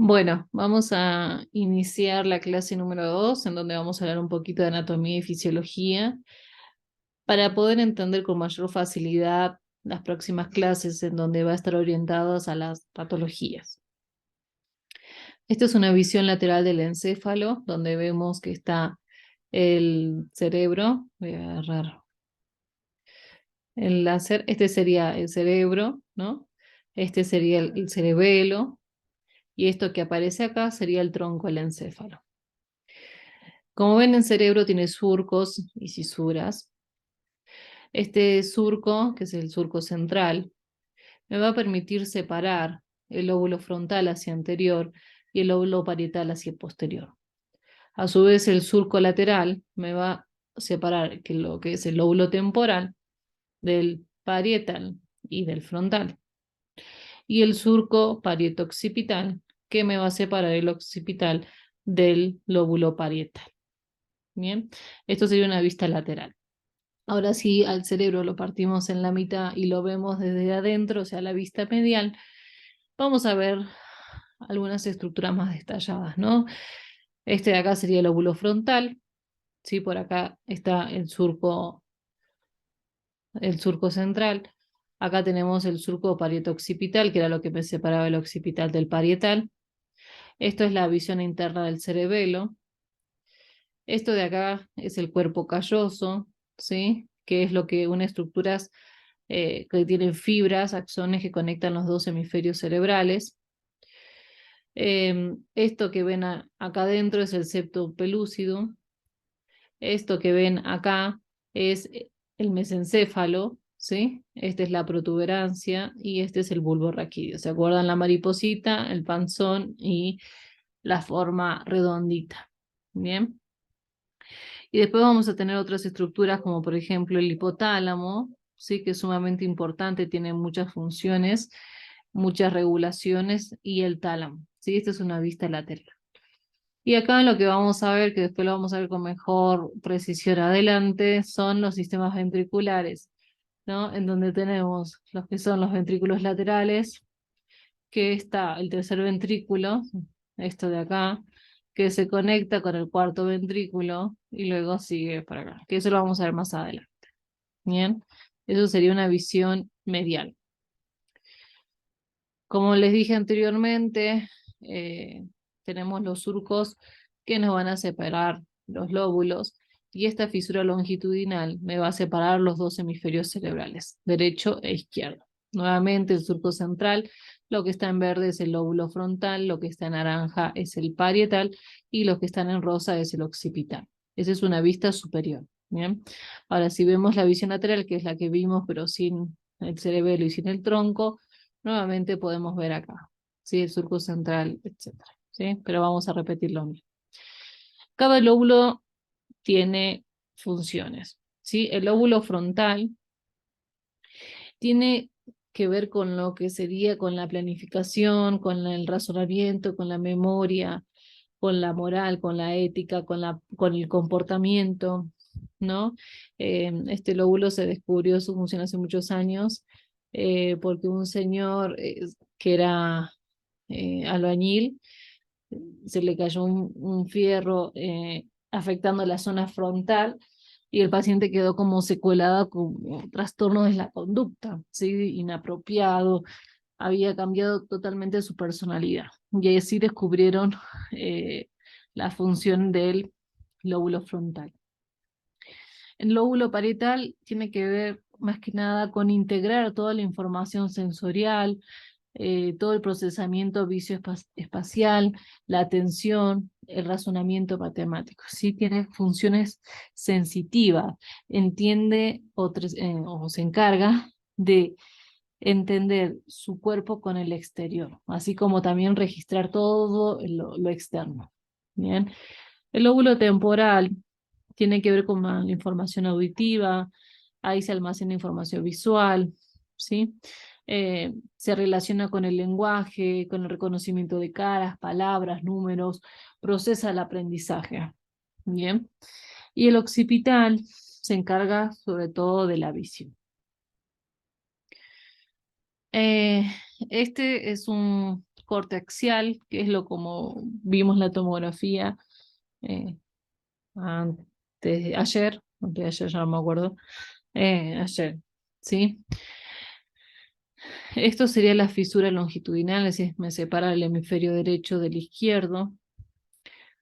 Bueno, vamos a iniciar la clase número 2, en donde vamos a hablar un poquito de anatomía y fisiología, para poder entender con mayor facilidad las próximas clases en donde va a estar orientadas a las patologías. Esta es una visión lateral del encéfalo, donde vemos que está el cerebro. Voy a agarrar el láser. Este sería el cerebro, ¿no? Este sería el cerebelo, y esto que aparece acá sería el tronco del encéfalo. Como ven, el cerebro tiene surcos y cisuras. Este surco, que es el surco central, me va a permitir separar el lóbulo frontal hacia anterior y el lóbulo parietal hacia posterior. A su vez, el surco lateral me va a separar lo que es el lóbulo temporal del parietal y del frontal. Y el surco parieto-occipital, que me va a separar el occipital del lóbulo parietal. Bien, esto sería una vista lateral. Ahora sí, al cerebro lo partimos en la mitad y lo vemos desde adentro, o sea, la vista medial. Vamos a ver algunas estructuras más detalladas, ¿no? Este de acá sería el lóbulo frontal, ¿sí? Por acá está el surco central. Acá tenemos el surco parieto-occipital, que era lo que me separaba el occipital del parietal. Esto es la visión interna del cerebelo. Esto de acá es el cuerpo calloso, ¿sí? Que es lo que une estructuras que tienen fibras, axones que conectan los dos hemisferios cerebrales. Esto que ven acá adentro es el septo pelúcido. Esto que ven acá es el mesencéfalo, ¿sí? Esta es la protuberancia y este es el bulbo raquídeo. ¿Se acuerdan la mariposita, el panzón y la forma redondita? Bien. Y después vamos a tener otras estructuras como por ejemplo el hipotálamo, ¿sí? Que es sumamente importante, tiene muchas funciones, muchas regulaciones, y el tálamo, ¿sí? Esta es una vista lateral. Y acá lo que vamos a ver, que después lo vamos a ver con mejor precisión adelante, son los sistemas ventriculares, ¿no? En donde tenemos los que son los ventrículos laterales, que está el tercer ventrículo, esto de acá, que se conecta con el cuarto ventrículo y luego sigue para acá, que eso lo vamos a ver más adelante. Bien, eso sería una visión medial. Como les dije anteriormente, eh, tenemos los surcos que nos van a separar los lóbulos, y esta fisura longitudinal me va a separar los dos hemisferios cerebrales, derecho e izquierdo. Nuevamente el surco central, lo que está en verde es el lóbulo frontal, lo que está en naranja es el parietal y lo que están en rosa es el occipital. Esa es una vista superior. Bien. Ahora, si vemos la visión lateral, que es la que vimos pero sin el cerebelo y sin el tronco, nuevamente podemos ver acá, ¿sí? El surco central, etcétera, ¿sí? Pero vamos a repetir lo mismo. Cada lóbulo tiene funciones, ¿sí? El lóbulo frontal tiene que ver con lo que sería con la planificación, con el razonamiento, con la memoria, con la moral, con la ética, con el comportamiento, ¿no? Este lóbulo se descubrió su función hace muchos años, porque un señor que era albañil, se le cayó un fierro afectando la zona frontal, y el paciente quedó como secuelado con trastornos de la conducta, ¿sí? Inapropiado, había cambiado totalmente su personalidad. Y así descubrieron eh, la función del lóbulo frontal. El lóbulo parietal tiene que ver más que nada con integrar toda la información sensorial, todo el procesamiento visoespacial, la atención, el razonamiento matemático. Sí tiene funciones sensitivas, entiende o se encarga de entender su cuerpo con el exterior, así como también registrar todo lo externo. Bien. El lóbulo temporal tiene que ver con la información auditiva, ahí se almacena información visual, ¿sí? Se relaciona con el lenguaje, con el reconocimiento de caras, palabras, números, procesa el aprendizaje. Bien. Y el occipital se encarga sobre todo de la visión. Este es un corte axial, que es lo como vimos la tomografía antes antes de ayer ya no me acuerdo, ayer, ¿sí? Esto sería la fisura longitudinal, es decir, me separa el hemisferio derecho del izquierdo.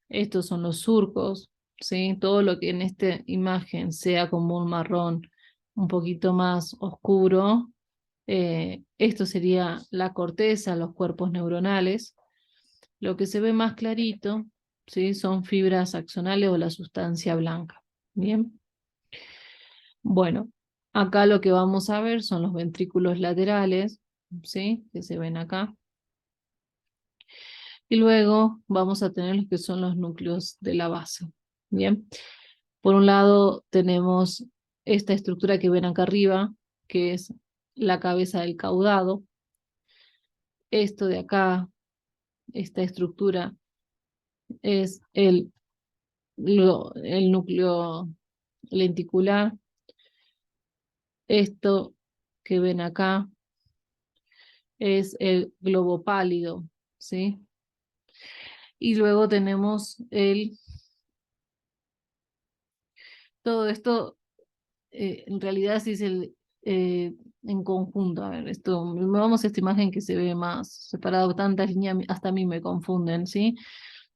Estos son los surcos, ¿sí? Todo lo que en esta imagen sea como un marrón un poquito más oscuro, esto sería la corteza, los cuerpos neuronales. Lo que se ve más clarito, ¿sí? Son fibras axonales o la sustancia blanca. Bien. Bueno, acá lo que vamos a ver son los ventrículos laterales, ¿sí? Que se ven acá. Y luego vamos a tener los que son los núcleos de la base. Bien. Por un lado tenemos esta estructura que ven acá arriba, que es la cabeza del caudado. Esto de acá, esta estructura, es el núcleo lenticular. Esto que ven acá es el globo pálido, ¿sí? Y luego tenemos todo esto, en realidad sí es en conjunto. A ver, vamos a esta imagen que se ve más separado, tantas líneas, hasta a mí me confunden, ¿sí?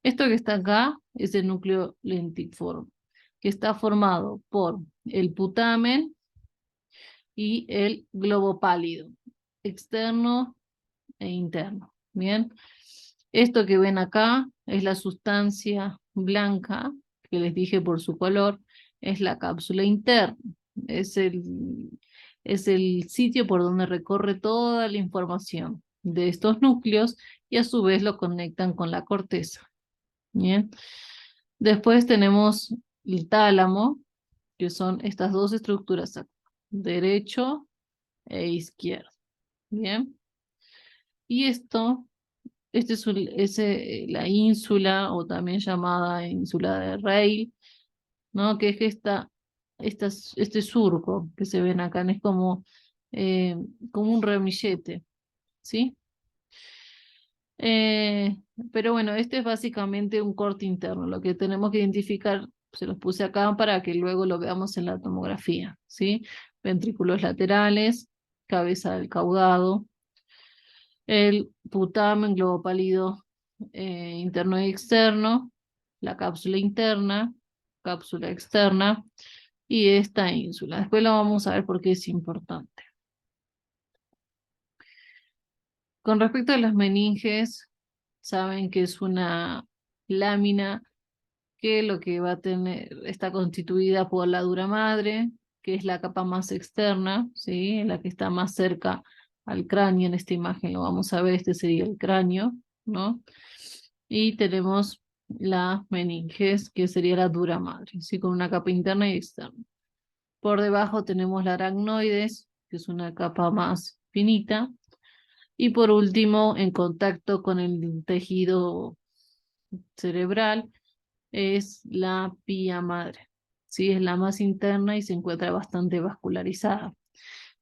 Esto que está acá es el núcleo lentiforme, que está formado por el putamen y el globo pálido, externo e interno. Bien, esto que ven acá es la sustancia blanca, que les dije por su color, es la cápsula interna. Es es el sitio por donde recorre toda la información de estos núcleos y a su vez lo conectan con la corteza. Bien. Después tenemos el tálamo, que son estas dos estructuras acá, derecho e izquierdo. Bien. Y este es la ínsula, o también llamada ínsula de Rayleigh, ¿no? Que es que este surco que se ven acá, es como un ramillete, ¿sí? Eh, pero bueno, este es básicamente un corte interno. Lo que tenemos que identificar, se los puse acá para que luego lo veamos en la tomografía, ¿sí? Ventrículos laterales, cabeza del caudado, el putamen, globo pálido interno y externo, la cápsula interna, cápsula externa y esta ínsula. Después lo vamos a ver porque es importante. Con respecto a las meninges, saben que es una lámina que lo que va a tener está constituida por la dura madre, que es la capa más externa, ¿sí? La que está más cerca al cráneo. En esta imagen lo vamos a ver, este sería el cráneo, ¿no? Y tenemos la meninges, que sería la dura madre, ¿sí? Con una capa interna y externa. Por debajo tenemos la aracnoides, que es una capa más finita. Y por último, en contacto con el tejido cerebral, es la pía madre. ¿Sí? Es la más interna y se encuentra bastante vascularizada.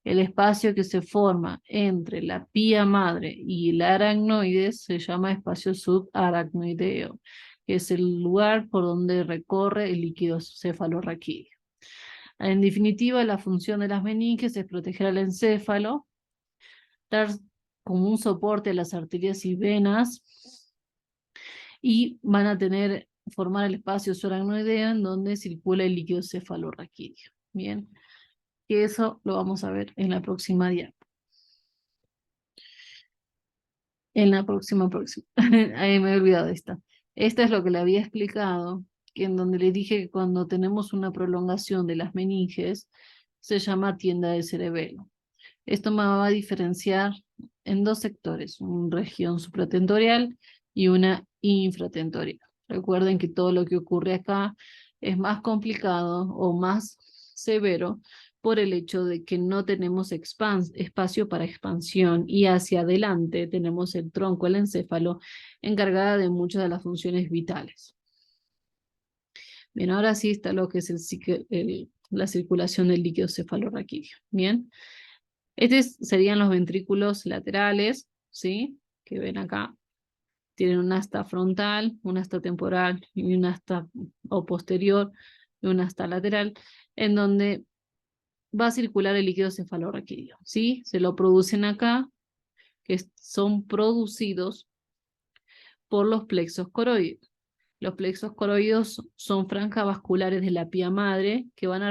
El espacio que se forma entre la pía madre y el aracnoides se llama espacio subaracnoideo, que es el lugar por donde recorre el líquido cefalorraquídeo. En definitiva, la función de las meninges es proteger al encéfalo, dar como un soporte a las arterias y venas, y van a formar el espacio subaracnoideo en donde circula el líquido cefalorraquídeo. Bien, que eso lo vamos a ver en la próxima diapositiva. En la próxima. Ahí me he olvidado de esta. Esta es lo que le había explicado, que en donde le dije que cuando tenemos una prolongación de las meninges, se llama tienda de cerebelo. Esto me va a diferenciar en dos sectores, una región supratentorial y una infratentorial. Recuerden que todo lo que ocurre acá es más complicado o más severo por el hecho de que no tenemos espacio para expansión y hacia adelante tenemos el tronco, el encéfalo, encargada de muchas de las funciones vitales. Bien, ahora sí está lo que es la circulación del líquido cefalorraquídeo. Bien. Estos serían los ventrículos laterales, ¿sí? Que ven acá. Tienen un asta frontal, un asta temporal y un asta o posterior y un asta lateral, en donde va a circular el líquido cefalorraquídeo, ¿sí? Se lo producen acá, que son producidos por los plexos coroides. Los plexos coroides son franjas vasculares de la pía madre que van a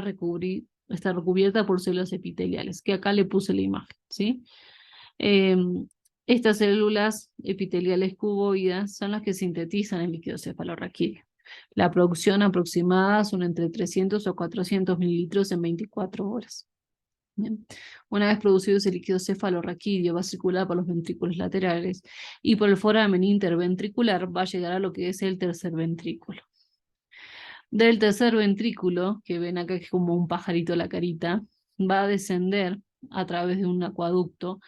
estar recubiertas por células epiteliales, que acá le puse la imagen, ¿sí? Estas células epiteliales cuboides son las que sintetizan el líquido cefalorraquídeo. La producción aproximada son entre 300 o 400 mililitros en 24 horas. Bien. Una vez producido ese líquido cefalorraquídeo va a circular por los ventrículos laterales y por el foramen interventricular va a llegar a lo que es el tercer ventrículo. Del tercer ventrículo, que ven acá que es como un pajarito la carita, va a descender a través de un acueducto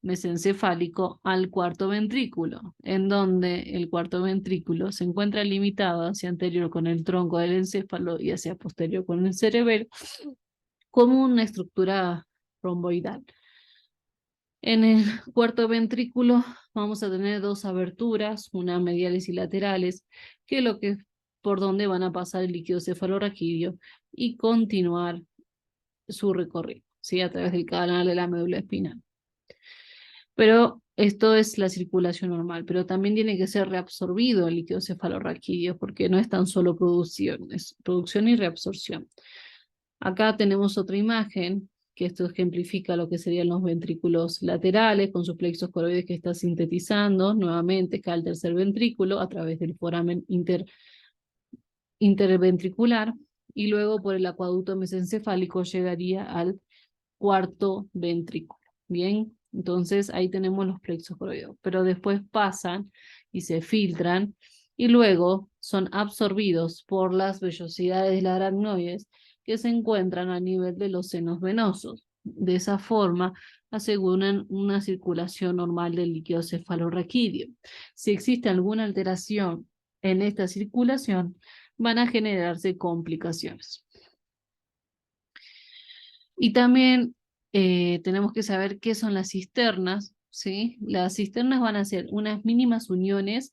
mesencefálico al cuarto ventrículo, en donde el cuarto ventrículo se encuentra limitado hacia anterior con el tronco del encéfalo y hacia posterior con el cerebelo, como una estructura romboidal. En el cuarto ventrículo vamos a tener dos aberturas, una mediales y laterales, que es lo que por donde van a pasar el líquido cefalorraquídeo y continuar su recorrido, ¿sí? A través del canal de la médula espinal. Pero esto es la circulación normal, pero también tiene que ser reabsorbido el líquido cefalorraquídeo, porque no es tan solo producción, es producción y reabsorción. Acá tenemos otra imagen, que esto ejemplifica lo que serían los ventrículos laterales, con sus plexos coroides que está sintetizando, nuevamente cae al tercer ventrículo a través del foramen interventricular, y luego por el acueducto mesencefálico llegaría al cuarto ventrículo. Bien, entonces ahí tenemos los plexos coroideos, pero después pasan y se filtran y luego son absorbidos por las vellosidades de las aracnoides que se encuentran a nivel de los senos venosos. De esa forma aseguran una circulación normal del líquido cefalorraquídeo. Si existe alguna alteración en esta circulación, van a generarse complicaciones. Y también tenemos que saber qué son las cisternas, ¿sí? Las cisternas van a ser unas mínimas uniones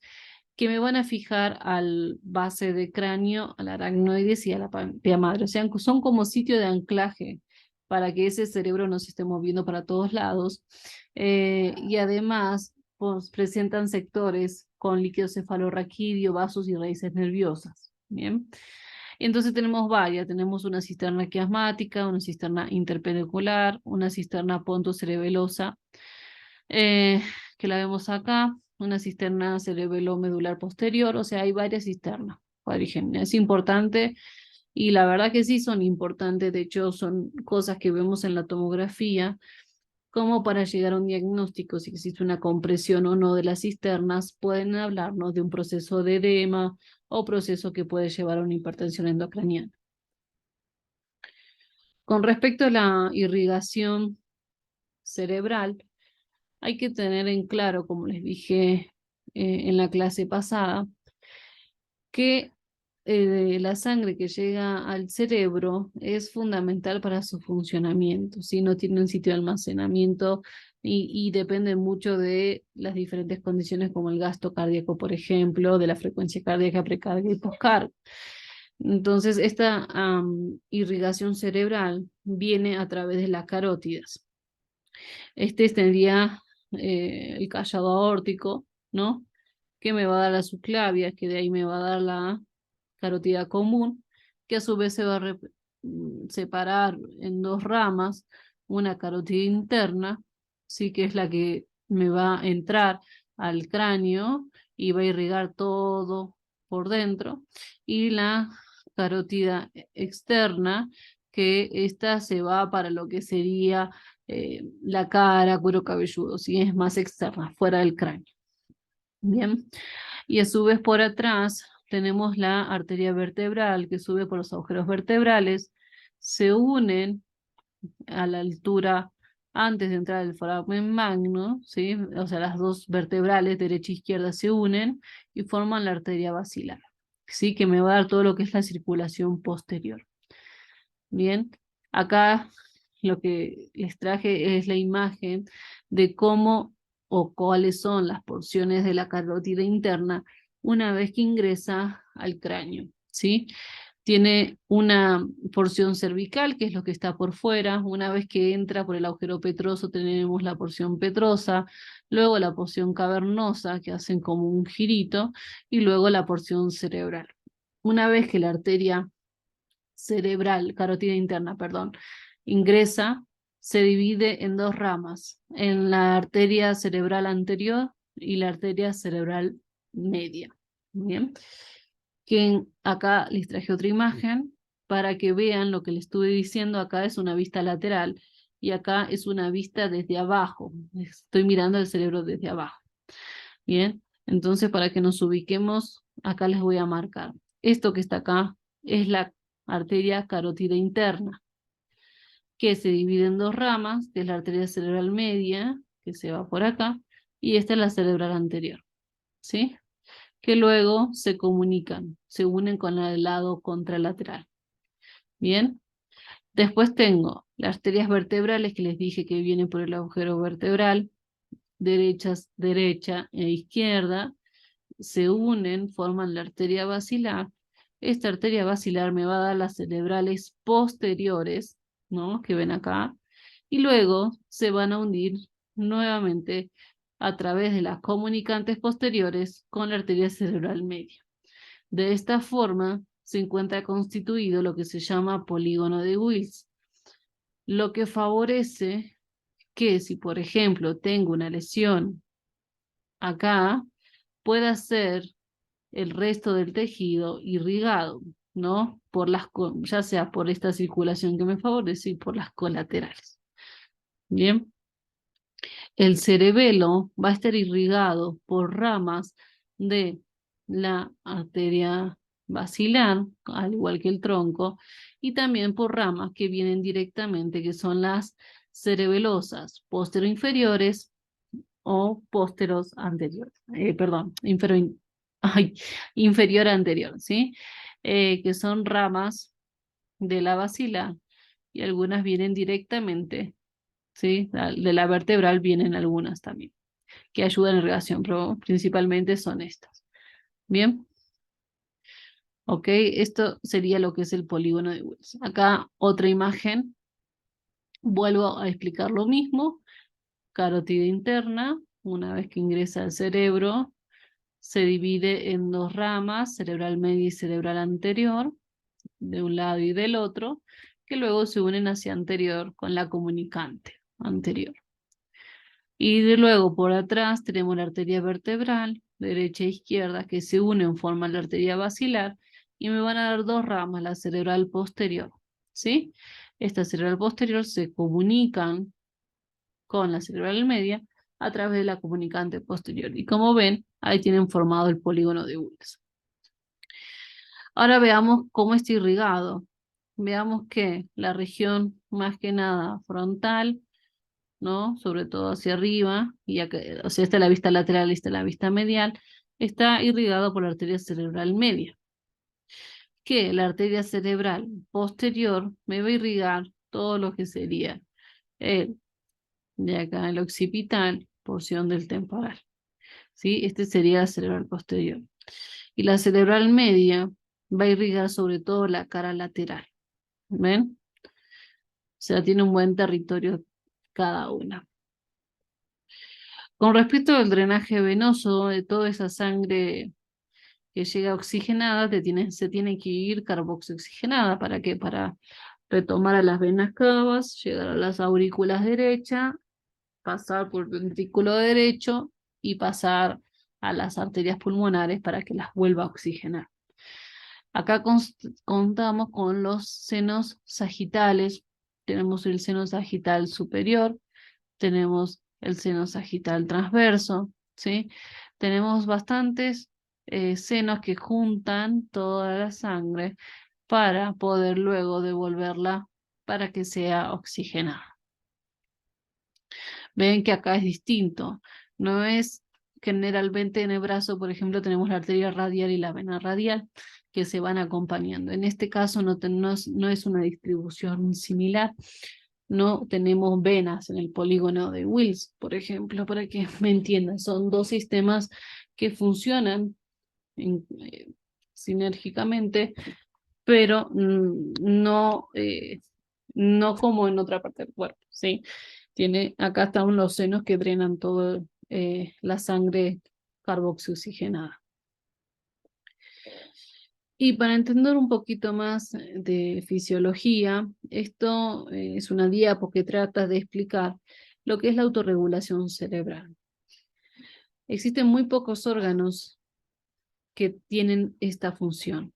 que me van a fijar al base de cráneo, al aracnoides y a la pía madre. O sea, son como sitio de anclaje para que ese cerebro no se esté moviendo para todos lados. Y además, pues, presentan sectores con líquido cefalorraquídeo, vasos y raíces nerviosas. Bien. Entonces tenemos varias, tenemos una cisterna quiasmática, una cisterna interpendicular, una cisterna pontocerebelosa, que la vemos acá, una cisterna cerebelo-medular posterior, o sea, hay varias cisternas cuadrigéminas. Es importante, y la verdad que sí son importantes, de hecho son cosas que vemos en la tomografía, como para llegar a un diagnóstico, si existe una compresión o no de las cisternas, pueden hablarnos de un proceso de edema o proceso que puede llevar a una hipertensión endocraniana. Con respecto a la irrigación cerebral, hay que tener en claro, como les dije en la clase pasada, que la sangre que llega al cerebro es fundamental para su funcionamiento, si no tiene un sitio de almacenamiento y depende mucho de las diferentes condiciones como el gasto cardíaco, por ejemplo, de la frecuencia cardíaca, precardia y poscardia. Entonces, esta irrigación cerebral viene a través de las carótidas. Este tendría el callado aórtico, ¿no? Que me va a dar la subclavia, que de ahí me va a dar la carótida común, que a su vez se va a separar en dos ramas, una carótida interna, sí, que es la que me va a entrar al cráneo y va a irrigar todo por dentro, y la carótida externa, que esta se va para lo que sería la cara, cuero cabelludo, ¿sí? Es más externa, fuera del cráneo. Bien, y a su vez por atrás tenemos la arteria vertebral que sube por los agujeros vertebrales, se unen a la altura antes de entrar al foramen magno, ¿sí? O sea, las dos vertebrales, derecha e izquierda, se unen y forman la arteria basilar, ¿sí? Que me va a dar todo lo que es la circulación posterior. Bien, acá lo que les traje es la imagen de cómo o cuáles son las porciones de la carótida interna una vez que ingresa al cráneo, ¿sí? Tiene una porción cervical, que es lo que está por fuera. Una vez que entra por el agujero petroso tenemos la porción petrosa, luego la porción cavernosa, que hacen como un girito, y luego la porción cerebral. Una vez que la arteria cerebral, carótida interna, perdón, ingresa, se divide en dos ramas, en la arteria cerebral anterior y la arteria cerebral media. Bien, que acá les traje otra imagen para que vean lo que les estuve diciendo. Acá es una vista lateral y acá es una vista desde abajo. Estoy mirando el cerebro desde abajo. Bien, entonces para que nos ubiquemos, acá les voy a marcar. Esto que está acá es la arteria carótida interna, que se divide en dos ramas, que es la arteria cerebral media, que se va por acá, y esta es la cerebral anterior, ¿sí? Que luego se comunican, se unen con el lado contralateral. Bien, después tengo las arterias vertebrales que les dije que vienen por el agujero vertebral, derecha e izquierda, se unen, forman la arteria basilar. Esta arteria basilar me va a dar las cerebrales posteriores, ¿no? Que ven acá, y luego se van a unir nuevamente a través de las comunicantes posteriores con la arteria cerebral media. De esta forma se encuentra constituido lo que se llama polígono de Wills, lo que favorece que si, por ejemplo, tengo una lesión acá, pueda ser el resto del tejido irrigado, ¿no? Ya sea por esta circulación que me favorece y por las colaterales. Bien. El cerebelo va a estar irrigado por ramas de la arteria basilar, al igual que el tronco, y también por ramas que vienen directamente, que son las cerebelosas, inferiores o pósteros anteriores. Perdón, inferior anterior, ¿sí? Que son ramas de la basilar y algunas vienen directamente, ¿sí? De la vertebral vienen algunas también, que ayudan en irrigación, pero principalmente son estas. Bien. Ok, esto sería lo que es el polígono de Wills. Acá otra imagen, vuelvo a explicar lo mismo. Carótida interna, una vez que ingresa al cerebro, se divide en dos ramas, cerebral media y cerebral anterior, de un lado y del otro, que luego se unen hacia anterior con la comunicante anterior. Y de luego por atrás tenemos la arteria vertebral, derecha e izquierda, que se unen, forman la arteria basilar, y me van a dar dos ramas, la cerebral posterior, ¿sí? Esta cerebral posterior se comunican con la cerebral media a través de la comunicante posterior. Y como ven, ahí tienen formado el polígono de Wills. Ahora veamos cómo está irrigado. Veamos que la región más que nada frontal, ¿no? Sobre todo hacia arriba, y acá, o sea, esta es la vista lateral y esta es la vista medial, está irrigado por la arteria cerebral media. Que la arteria cerebral posterior me va a irrigar todo lo que sería de acá el occipital, porción del temporal. ¿Sí? Este sería la cerebral posterior. Y la cerebral media va a irrigar sobre todo la cara lateral. ¿Ven? O sea, tiene un buen territorio cada una. Con respecto al drenaje venoso, de toda esa sangre que llega oxigenada, se tiene que ir carboxioxigenada. ¿Para qué? Para retomar a las venas cavas, llegar a las aurículas derechas, pasar por el ventrículo derecho y pasar a las arterias pulmonares para que las vuelva a oxigenar. Acá contamos con los senos sagitales. Tenemos el seno sagital superior, tenemos el seno sagital transverso, ¿sí? Tenemos bastantes senos que juntan toda la sangre para poder luego devolverla para que sea oxigenada. Ven que acá es distinto. No es generalmente en el brazo, por ejemplo, tenemos la arteria radial y la vena radial que se van acompañando. En este caso no es una distribución similar. no tenemos venas en el polígono de Wills, por ejemplo, para que me entiendan. Son dos sistemas que funcionan sinérgicamente, pero no como en otra parte del cuerpo, ¿sí? Acá están los senos que drenan toda la sangre carboxioxigenada. Y para entender un poquito más de fisiología, esto es una diapo que trata de explicar lo que es la autorregulación cerebral. Existen muy pocos órganos que tienen esta función.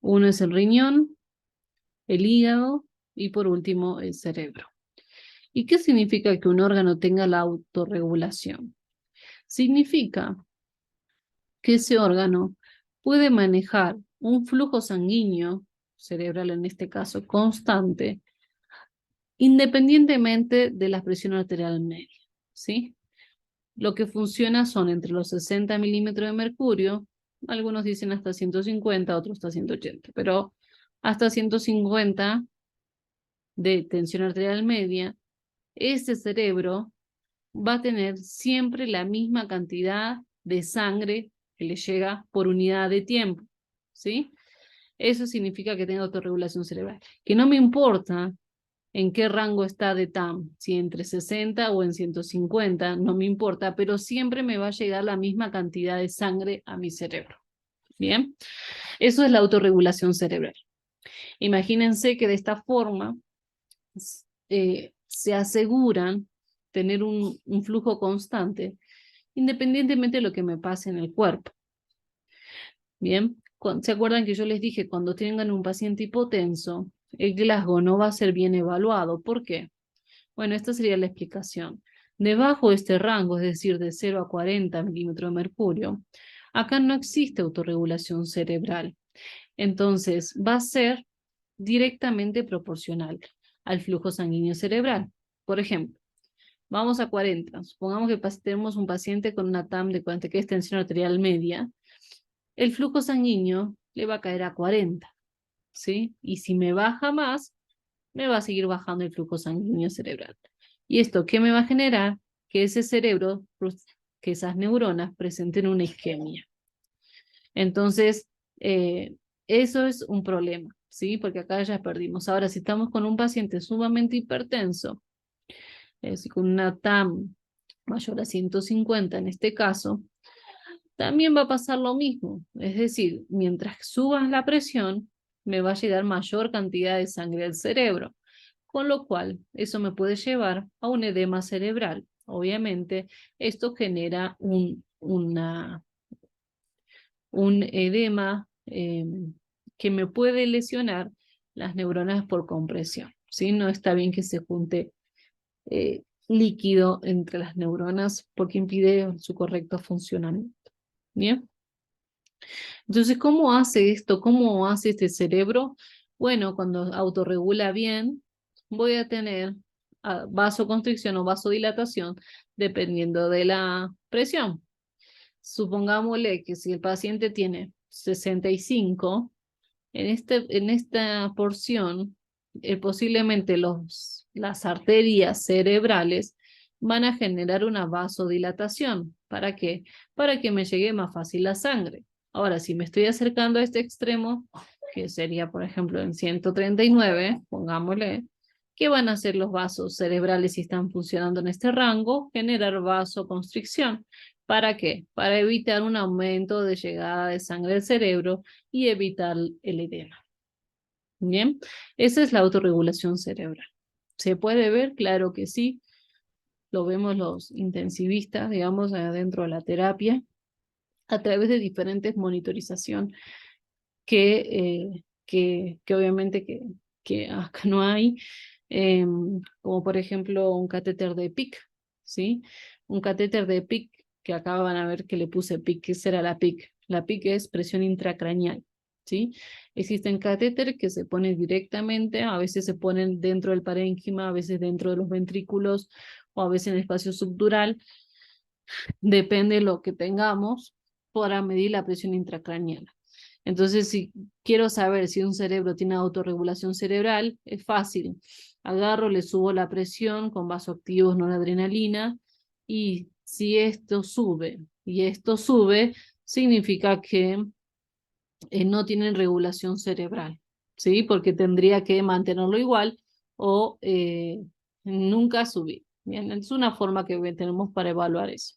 Uno es el riñón, el hígado y por último el cerebro. ¿Y qué significa que un órgano tenga la autorregulación? Significa que ese órgano puede manejar un flujo sanguíneo, cerebral en este caso, constante, independientemente de la presión arterial media, ¿sí? Lo que funciona son entre los 60 milímetros de mercurio, algunos dicen hasta 150, otros hasta 180, pero hasta 150 de tensión arterial media, este cerebro va a tener siempre la misma cantidad de sangre que le llega por unidad de tiempo, ¿sí? Eso significa que tenga autorregulación cerebral. Que no me importa en qué rango está de TAM, si entre 60 o en 150, no me importa, pero siempre me va a llegar la misma cantidad de sangre a mi cerebro. ¿Bien? Eso es la autorregulación cerebral. Imagínense que de esta forma se aseguran tener un flujo constante, independientemente de lo que me pase en el cuerpo. Bien, ¿se acuerdan que yo les dije cuando tengan un paciente hipotenso, el Glasgow no va a ser bien evaluado? ¿Por qué? Bueno, esta sería la explicación. Debajo de este rango, es decir, de 0 a 40 milímetros de mercurio, acá no existe autorregulación cerebral. Entonces, va a ser directamente proporcional al flujo sanguíneo cerebral. Por ejemplo, vamos a 40. Supongamos que tenemos un paciente con una TAM de 40, que es tensión arterial media. El flujo sanguíneo le va a caer a 40, ¿sí? Y si me baja más, me va a seguir bajando el flujo sanguíneo cerebral. ¿Y esto qué me va a generar? Que ese cerebro, que esas neuronas presenten una isquemia. Entonces, eso es un problema, ¿sí? Porque acá ya perdimos. Ahora, si estamos con un paciente sumamente hipertenso, es decir, con una TAM mayor a 150 en este caso, también va a pasar lo mismo. Es decir, mientras subas la presión, me va a llegar mayor cantidad de sangre al cerebro, con lo cual eso me puede llevar a un edema cerebral. Obviamente, esto genera un edema que me puede lesionar las neuronas por compresión, ¿sí? No está bien que se junte líquido entre las neuronas porque impide su correcto funcionamiento. ¿Bien? Entonces, ¿cómo hace esto? ¿Cómo hace este cerebro? Bueno, cuando autorregula bien, voy a tener vasoconstricción o vasodilatación dependiendo de la presión. Supongámosle que si el paciente tiene 65, en esta porción, posiblemente las arterias cerebrales van a generar una vasodilatación. ¿Para qué? Para que me llegue más fácil la sangre. Ahora, si me estoy acercando a este extremo, que sería, por ejemplo, en 139, pongámosle, ¿qué van a hacer los vasos cerebrales si están funcionando en este rango? Generar vasoconstricción. ¿Para qué? Para evitar un aumento de llegada de sangre al cerebro y evitar el edema. Bien, esa es la autorregulación cerebral. ¿Se puede ver? Claro que sí. Lo vemos los intensivistas, digamos, dentro de la terapia, a través de diferentes monitorización que obviamente que acá no hay, como por ejemplo un catéter de PIC, ¿sí? Un catéter de PIC, que acá van a ver que le puse PIC. ¿Qué será la PIC? La PIC es presión intracraneal, ¿sí? Existen catéteres que se ponen directamente, a veces se ponen dentro del parénquima, a veces dentro de los ventrículos, o a veces en el espacio subdural, depende de lo que tengamos para medir la presión intracraneal. Entonces, si quiero saber si un cerebro tiene autorregulación cerebral, es fácil. Agarro, le subo la presión con vasoactivos, noradrenalina, y si esto sube y esto sube, significa que no tienen regulación cerebral, ¿sí? Porque tendría que mantenerlo igual o nunca subir. Bien, es una forma que tenemos para evaluar eso.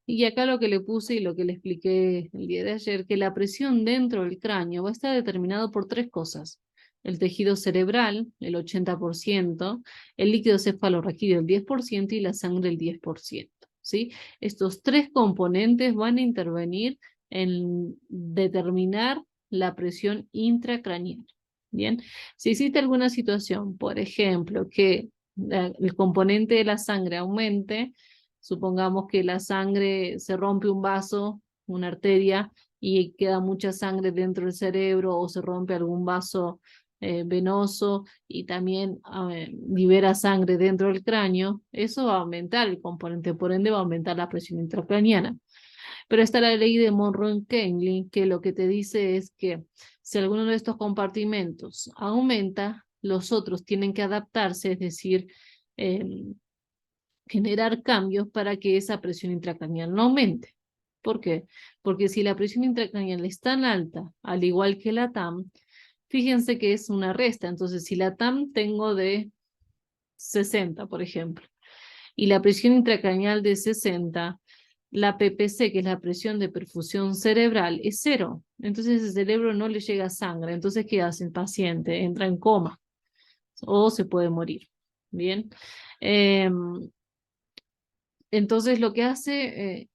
Y acá lo que le puse y lo que le expliqué el día de ayer, que la presión dentro del cráneo va a estar determinado por tres cosas. El tejido cerebral, el 80%, el líquido cefalorraquídeo, el 10%, y la sangre, el 10%. ¿Sí? Estos tres componentes van a intervenir en determinar la presión intracraneal. Bien, si existe alguna situación, por ejemplo, que el componente de la sangre aumente, supongamos que la sangre se rompe un vaso, una arteria, y queda mucha sangre dentro del cerebro, o se rompe algún vaso venoso y también libera sangre dentro del cráneo, eso va a aumentar el componente, por ende va a aumentar la presión intracraniana. Pero está la ley de Monroe-Keightley, que lo que te dice es que si alguno de estos compartimentos aumenta, los otros tienen que adaptarse, es decir, generar cambios para que esa presión intracraneal no aumente. ¿Por qué? Porque si la presión intracraneal es tan alta, al igual que la TAM, fíjense que es una resta. Entonces, si la TAM tengo de 60, por ejemplo, y la presión intracraneal de 60, la PPC, que es la presión de perfusión cerebral, es 0. Entonces el cerebro no le llega sangre. Entonces, ¿qué hace el paciente? Entra en coma o se puede morir. Bien. Entonces lo que hace,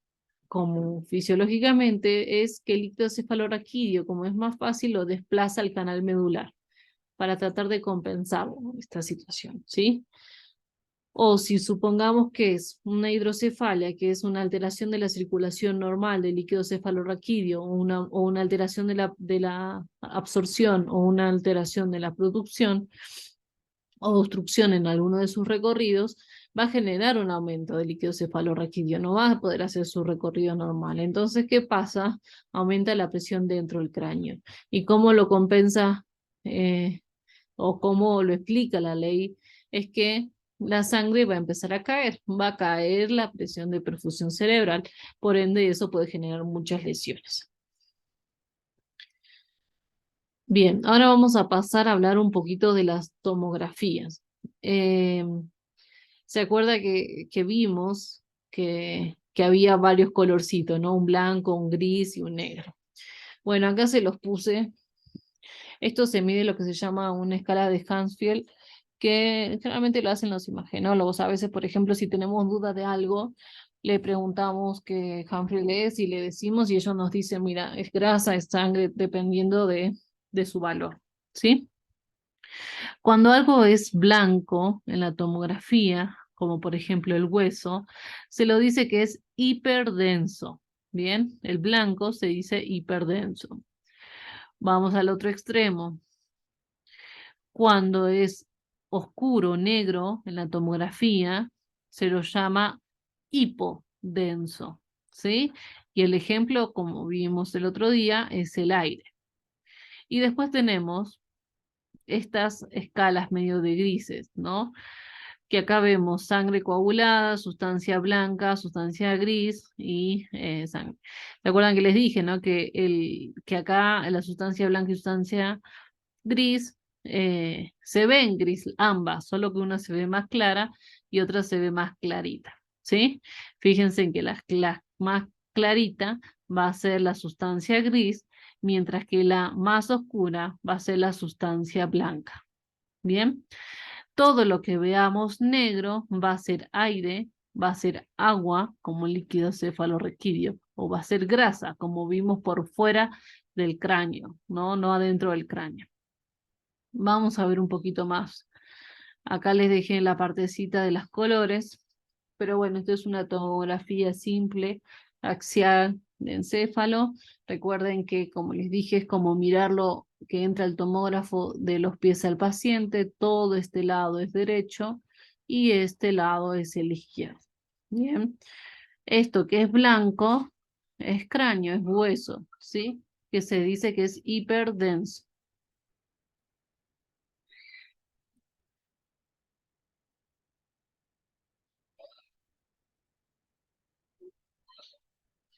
como fisiológicamente, es que el líquido cefalorraquídeo, como es más fácil, lo desplaza al canal medular para tratar de compensar esta situación, ¿sí? O si supongamos que es una hidrocefalia, que es una alteración de la circulación normal del líquido cefalorraquídeo, o una alteración de la absorción, o una alteración de la producción, o obstrucción en alguno de sus recorridos, va a generar un aumento del líquido cefalorraquídeo, no va a poder hacer su recorrido normal. Entonces, ¿qué pasa? Aumenta la presión dentro del cráneo. ¿Y cómo lo compensa o cómo lo explica la ley? Es que la sangre va a empezar a caer, va a caer la presión de perfusión cerebral, por ende eso puede generar muchas lesiones. Bien, ahora vamos a pasar a hablar un poquito de las tomografías. ¿Se acuerda que vimos que había varios colorcitos, ¿no? Un blanco, un gris y un negro. Bueno, acá se los puse. Esto se mide lo que se llama una escala de Hounsfield, que generalmente lo hacen los imagenólogos. A veces, por ejemplo, si tenemos duda de algo, le preguntamos qué Hounsfield es y le decimos, y ellos nos dicen, mira, es grasa, es sangre, dependiendo de su valor, ¿sí? Cuando algo es blanco en la tomografía, como por ejemplo el hueso, se lo dice que es hiperdenso. Bien, el blanco se dice hiperdenso. Vamos al otro extremo. Cuando es oscuro, negro en la tomografía, se lo llama hipodenso, ¿sí? Y el ejemplo, como vimos el otro día, es el aire. Y después tenemos estas escalas medio de grises, ¿no? Que acá vemos sangre coagulada, sustancia blanca, sustancia gris y sangre. ¿Se acuerdan que les dije, no? Que acá la sustancia blanca y sustancia gris se ven gris ambas, solo que una se ve más clara y otra se ve más clarita, ¿sí? Fíjense en que la más clarita va a ser la sustancia gris, mientras que la más oscura va a ser la sustancia blanca. ¿Bien? Todo lo que veamos negro va a ser aire, va a ser agua como líquido cefalorraquídeo, o va a ser grasa como vimos por fuera del cráneo, no adentro del cráneo. Vamos a ver un poquito más. Acá les dejé la partecita de los colores, pero bueno, esto es una tomografía simple, axial de encéfalo. Recuerden que, como les dije, es como mirarlo, que entra el tomógrafo de los pies al paciente. Todo este lado es derecho y este lado es el izquierdo. Bien, esto que es blanco es cráneo, es hueso, ¿sí? Que se dice que es hiperdenso.